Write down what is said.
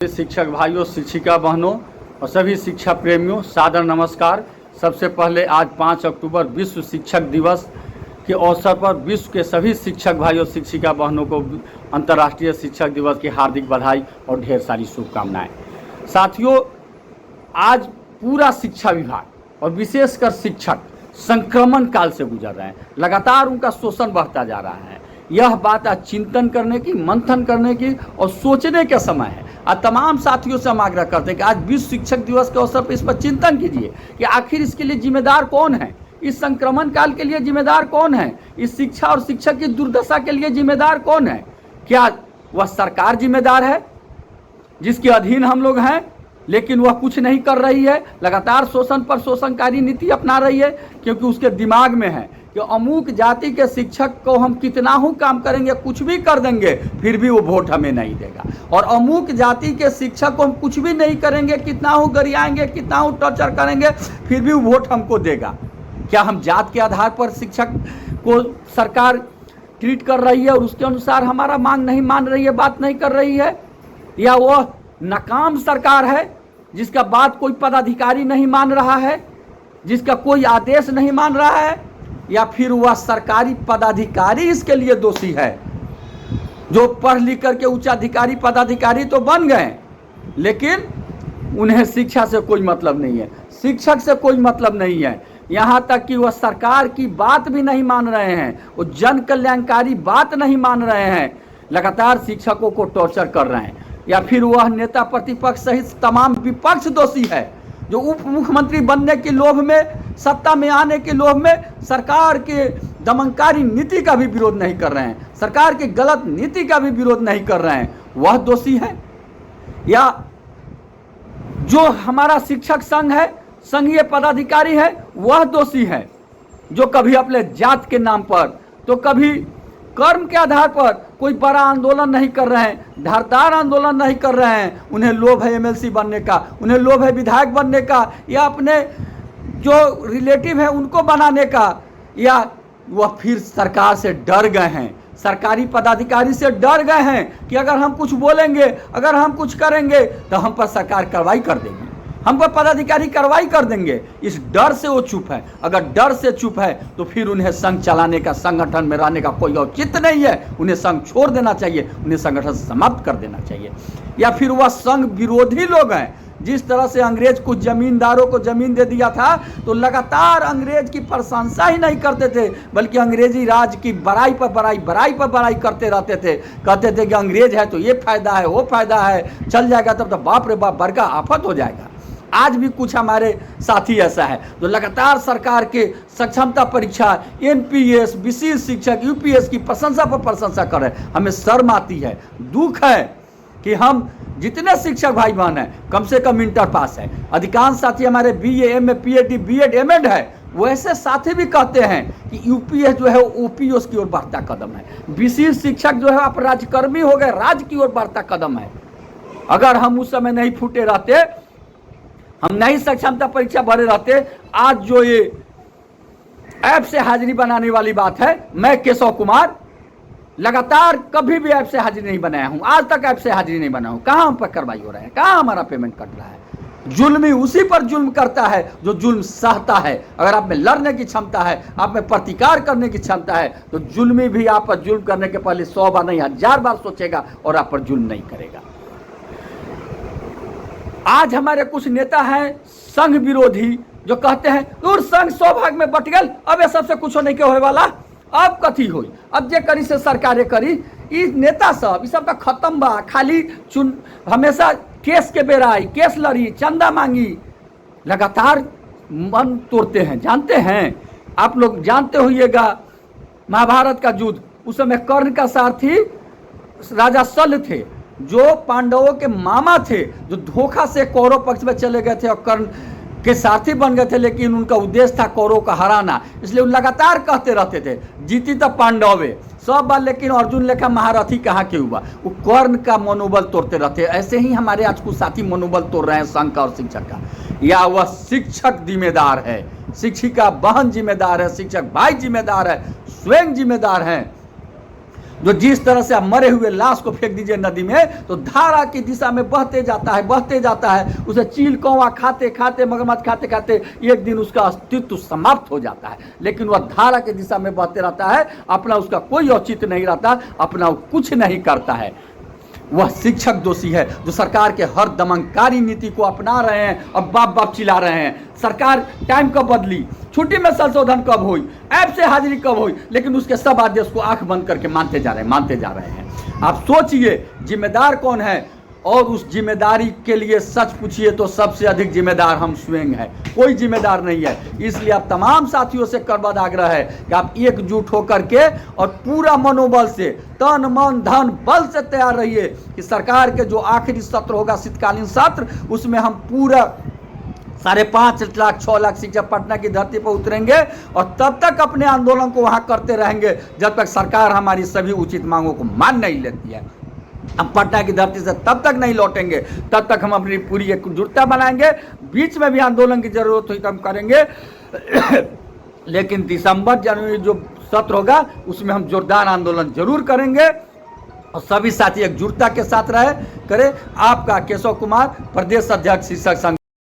शिक्षक भाइयों, शिक्षिका बहनों और सभी शिक्षा प्रेमियों, सादर नमस्कार। सबसे पहले आज 5 अक्टूबर विश्व शिक्षक दिवस के अवसर पर विश्व के सभी शिक्षक भाइयों शिक्षिका बहनों को अंतर्राष्ट्रीय शिक्षक दिवस की हार्दिक बधाई और ढेर सारी शुभकामनाएं। साथियों, आज पूरा शिक्षा विभाग और विशेषकर शिक्षक संक्रमण काल से गुजर रहे हैं। लगातार उनका शोषण बढ़ता जा रहा है। यह बात आज चिंतन करने की, मंथन करने की और सोचने के समय है। आज तमाम साथियों से हम आग्रह करते हैं कि आज विश्व शिक्षक दिवस के अवसर पर इस पर चिंतन कीजिए कि आखिर इसके लिए जिम्मेदार कौन है, इस संक्रमण काल के लिए जिम्मेदार कौन है, इस शिक्षा और शिक्षक की दुर्दशा के लिए जिम्मेदार कौन है। क्या वह सरकार जिम्मेदार है जिसके अधीन हम लोग हैं, लेकिन वह कुछ नहीं कर रही है, लगातार शोषण पर शोषणकारी नीति अपना रही है, क्योंकि उसके दिमाग में है कि अमुक जाति के शिक्षक को हम कितना ही काम करेंगे, कुछ भी कर देंगे, फिर भी वो वोट हमें नहीं देगा। और अमुक जाति के शिक्षक को हम कुछ भी नहीं करेंगे, कितना ही गरियाएंगे, कितना ही टॉर्चर करेंगे, फिर भी वो वोट हमको देगा। क्या हम जात के आधार पर शिक्षक को सरकार ट्रीट कर रही है और उसके अनुसार हमारा मांग नहीं मान रही है, बात नहीं कर रही है? या वह नाकाम सरकार है जिसका बात कोई पदाधिकारी नहीं मान रहा है, जिसका कोई आदेश नहीं मान रहा है? या फिर वह सरकारी पदाधिकारी इसके लिए दोषी है, जो पढ़ लिख करके उच्चाधिकारी पदाधिकारी तो बन गए, लेकिन उन्हें शिक्षा से कोई मतलब नहीं है, शिक्षक से कोई मतलब नहीं है। यहाँ तक कि वह सरकार की बात भी नहीं मान रहे हैं, वो जन कल्याणकारी बात नहीं मान रहे हैं, लगातार शिक्षकों को टॉर्चर कर रहे हैं। या फिर वह नेता प्रतिपक्ष सहित तमाम विपक्ष दोषी है, जो उप मुख्यमंत्री बनने के लोभ में, सत्ता में आने के लोभ में सरकार के दमनकारी नीति का भी विरोध नहीं कर रहे हैं, सरकार की गलत नीति का भी विरोध नहीं कर रहे हैं, वह दोषी है। या जो हमारा शिक्षक संघ है, संघीय पदाधिकारी है, वह दोषी है, जो कभी अपने जात के नाम पर तो कभी कर्म के आधार पर कोई बड़ा आंदोलन नहीं कर रहे हैं, धारदार आंदोलन नहीं कर रहे हैं। उन्हें लोभ है एमएलसी बनने का, उन्हें लोभ है विधायक बनने का, या अपने जो रिलेटिव है उनको बनाने का, या वह फिर सरकार से डर गए हैं, सरकारी पदाधिकारी से डर गए हैं कि अगर हम कुछ बोलेंगे, अगर हम कुछ करेंगे तो हम पर सरकार कार्रवाई कर देगी, हम पर पदाधिकारी कार्रवाई कर देंगे। इस डर से वो चुप है। अगर डर से चुप है तो फिर उन्हें संघ चलाने का, संगठन में रहने का कोई औचित्य नहीं है। उन्हें संघ छोड़ देना चाहिए, उन्हें संगठन समाप्त कर देना चाहिए। या फिर वह संघ विरोधी लोग हैं। जिस तरह से अंग्रेज कुछ जमींदारों को जमीन दे दिया था, तो लगातार अंग्रेज की प्रशंसा ही नहीं करते थे, बल्कि अंग्रेजी राज की बड़ाई पर बड़ाई, बड़ाई पर बड़ाई करते रहते थे। कहते थे कि अंग्रेज है तो ये फायदा है, वो फायदा है, चल जाएगा तब तो बाप रे बाप बड़का आफत हो जाएगा। आज भी कुछ हमारे साथी ऐसा है जो लगातार सरकार के सक्षमता परीक्षा, एनपीएस, विशेष शिक्षक, यूपीएस की प्रशंसा पर प्रशंसा कर रहे हैं। हमें शर्म आती है, दुख है कि हम जितने शिक्षक भाई बहन हैं कम से कम इंटर पास है। अधिकांश साथी हमारे BA, MA, PhD, BEd, MEd है। वैसे साथी भी कहते हैं कि यूपीएस जो है ओपीएस की ओर बढ़ता कदम है, विशेष शिक्षक जो है आप राज्यकर्मी हो गए, राज्य की ओर बढ़ता कदम है। अगर हम उस समय नहीं फूटे रहते, हम नहीं सक्षमता परीक्षा भरे रहते, आज जो ये ऐप से हाजिरी बनाने वाली बात है, मैं केशव कुमार लगातार कभी भी ऐप से हाजिरी नहीं बनाया हूं, आज तक ऐप से हाजिरी नहीं बनाया हूं। कहां हम पर कार्रवाई हो रहा है, कहां हमारा पेमेंट कट रहा है? जुल्मी उसी पर जुल्म करता है जो जुल्म सहता है। अगर आप में लड़ने की क्षमता है, आप में प्रतिकार करने की क्षमता है, तो जुल्मी भी आप पर जुल्म करने के पहले 100 बार नहीं 1000 बार सोचेगा और आप पर जुल्म नहीं करेगा। आज हमारे कुछ नेता हैं संघ विरोधी, जो कहते हैं दूर संघ 100 भाग में बट गल, अब ये सबसे कुछ नहीं के होए वाला, अब कथी हुई, अब जे करी से सरकारें करी। इस नेता सब इस सब का खत्म बा, खाली चुन हमेशा केस के बेराई, केस लड़ी, चंदा मांगी, लगातार मन तोड़ते हैं। जानते हैं आप लोग, जानते होइएगा महाभारत का युद्ध, उस समय कर्ण का सारथी राजा शल्य थे, जो पांडवों के मामा थे, जो धोखा से कौरव पक्ष में चले गए थे और कर्ण के सारथी बन गए थे, लेकिन उनका उद्देश्य था कौरव का हराना। इसलिए वो लगातार कहते रहते थे जीती तो पांडवे सब बार, लेकिन अर्जुन लेखा महारथी कहाँ के हुआ। वो कर्ण का मनोबल तोड़ते रहते। ऐसे ही हमारे आज कुछ साथी मनोबल तोड़ रहे हैं संघ का और शिक्षक का। या वह शिक्षक जिम्मेदार है, शिक्षिका बहन जिम्मेदार है, शिक्षक भाई जिम्मेदार है, स्वयं जिम्मेदार हैं। जो जिस तरह से आप मरे हुए लाश को फेंक दीजिए नदी में तो धारा की दिशा में बहते जाता है। उसे चील कौवा खाते खाते, मगरमच्छ खाते खाते एक दिन उसका अस्तित्व समाप्त हो जाता है, लेकिन वह धारा की दिशा में बहते रहता है, अपना उसका कोई औचित्य नहीं रहता, अपना कुछ नहीं करता है। वह शिक्षक दोषी है जो सरकार के हर दमनकारी नीति को अपना रहे हैं और बाप बाप चिल्ला रहे हैं। सरकार टाइम कब बदली, छुट्टी में संशोधन कब हुई, ऐप से हाजिरी कब हुई, लेकिन उसके सब आदेश को आंख बंद करके मानते जा रहे हैं। आप सोचिए जिम्मेदार कौन है, और उस जिम्मेदारी के लिए सच पूछिए तो सबसे अधिक जिम्मेदार हम स्वयं हैं, कोई जिम्मेदार नहीं है। इसलिए आप तमाम साथियों से करबद्ध आग्रह है कि आप एकजुट होकर के और पूरा मनोबल से, तन मन धन बल से तैयार रहिए कि सरकार के जो आखिरी सत्र होगा, शीतकालीन सत्र, उसमें हम पूरा 5.5 लाख 6 लाख शिक्षक पटना की धरती पर उतरेंगे और तब तक अपने आंदोलन को वहां करते रहेंगे जब तक सरकार हमारी सभी उचित मांगों को मान नहीं लेती है। हम पटना की धरती से तब तक नहीं लौटेंगे, तब तक हम अपनी पूरी एकजुटता बनाएंगे। बीच में भी आंदोलन की जरूरत हुई तो हम करेंगे, लेकिन दिसंबर जनवरी जो सत्र होगा उसमें हम जोरदार आंदोलन जरूर करेंगे और सभी साथी एकजुटता के साथ करें। आपका केशव कुमार, प्रदेश अध्यक्ष शिक्षक संघ।